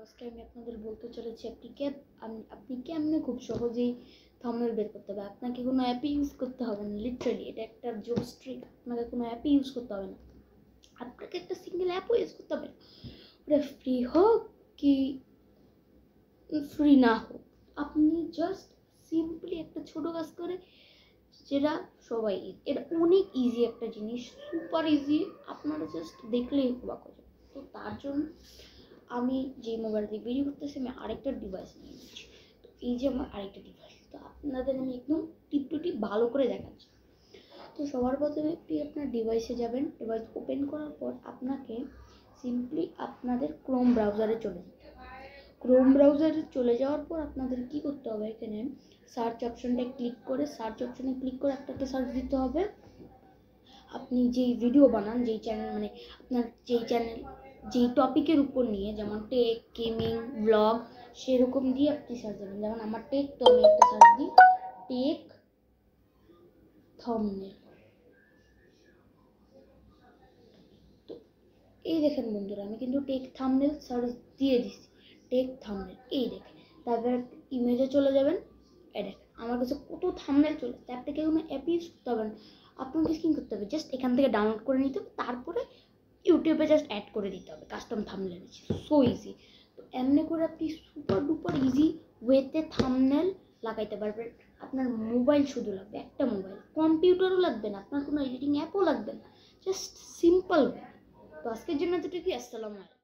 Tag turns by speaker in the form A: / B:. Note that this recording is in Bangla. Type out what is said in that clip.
A: আজকে আমি আপনাদের বলতে চলেছি আপনি কেমনে খুব সহজেই থাম্বনেল বের করতে হবে। আপনাকে কোনো অ্যাপই ইউজ করতে হবে না, লিটারালি এটা একটা জোস ট্রিক। আপনাকে কোনো অ্যাপই ইউজ করতে হবে না, আপনাকে একটা সিঙ্গেল অ্যাপও ইউজ করতে হবে না, ওটা ফ্রি হোক কি ফ্রি না হোক। আপনি জাস্ট সিম্পলি একটা ছোটো কাজ করে, যেটা সবাই, এটা অনেক ইজি একটা জিনিস, সুপার ইজি, আপনারা জাস্ট দেখলেই অবাক হয়ে যাবে। তো তার জন্য আমি যে মোবাইল দিয়ে ভিডিও করতেছি আমি আরেকটা ডিভাইস নিয়ে নিচ্ছি। তো এই যে আমার আরেকটা ডিভাইস, তো আপনাদের আমি একদম টিপ টু টিপ ভালো করে দেখাচ্ছি। তো সবার প্রথমে আপনার ডিভাইসে যাবেন, ডিভাইস ওপেন করার পর আপনাকে সিম্পলি আপনাদের ক্রোম ব্রাউজারে চলে যেতে হবে। ক্রোম ব্রাউজারে চলে যাওয়ার পর আপনাদের কি করতে হবে, এখানে সার্চ অপশনটা ক্লিক করে আপনাকে সার্চ দিতে হবে আপনি যেই ভিডিও বানান, যেই চ্যানেল, মানে আপনার যেই টপিকের উপর নিয়ে, যেমন টেক, গেমিং, ব্লগ, সেরকম দিয়ে আপনি সার্চ দেবেন। যেমন আমার টেক, তো আমি একটা সার্চ দিই টেক থাম্বনেল। তো এই দেখেন বন্ধুরা, আমি কিন্তু টেক থাম্বনেল সার্চ দিয়ে দিচ্ছি, টেক থাম্বনেল, এই দেখেন। তারপর ইমেজে চলে যাবেন, এই দেখেন আমার কাছে কত থাম্বনেল চলে। আপনাকে কোনো অ্যাপ ইউজ করতে হবে না, আপনাকে কি করতে হবে, জাস্ট এখান থেকে ডাউনলোড করে নিতে হবে, তারপরে ইউটিউবে জাস্ট অ্যাড করে দিতে হবে কাস্টম থাম্বনেল। So easy. তো এমনি করে আপনি সুপার ডুপার ইজি ওয়েতে থাম্বনেল লাগাইতে পারবেন। আপনার মোবাইল শুধু লাগবে, একটা মোবাইল, কম্পিউটারও লাগবে না, আপনার কোনো এডিটিং অ্যাপও লাগবে না, জাস্ট সিম্পল ওয়ে। তো আজকের জন্য এতটুকুই। আসসালামু আলাইকুম।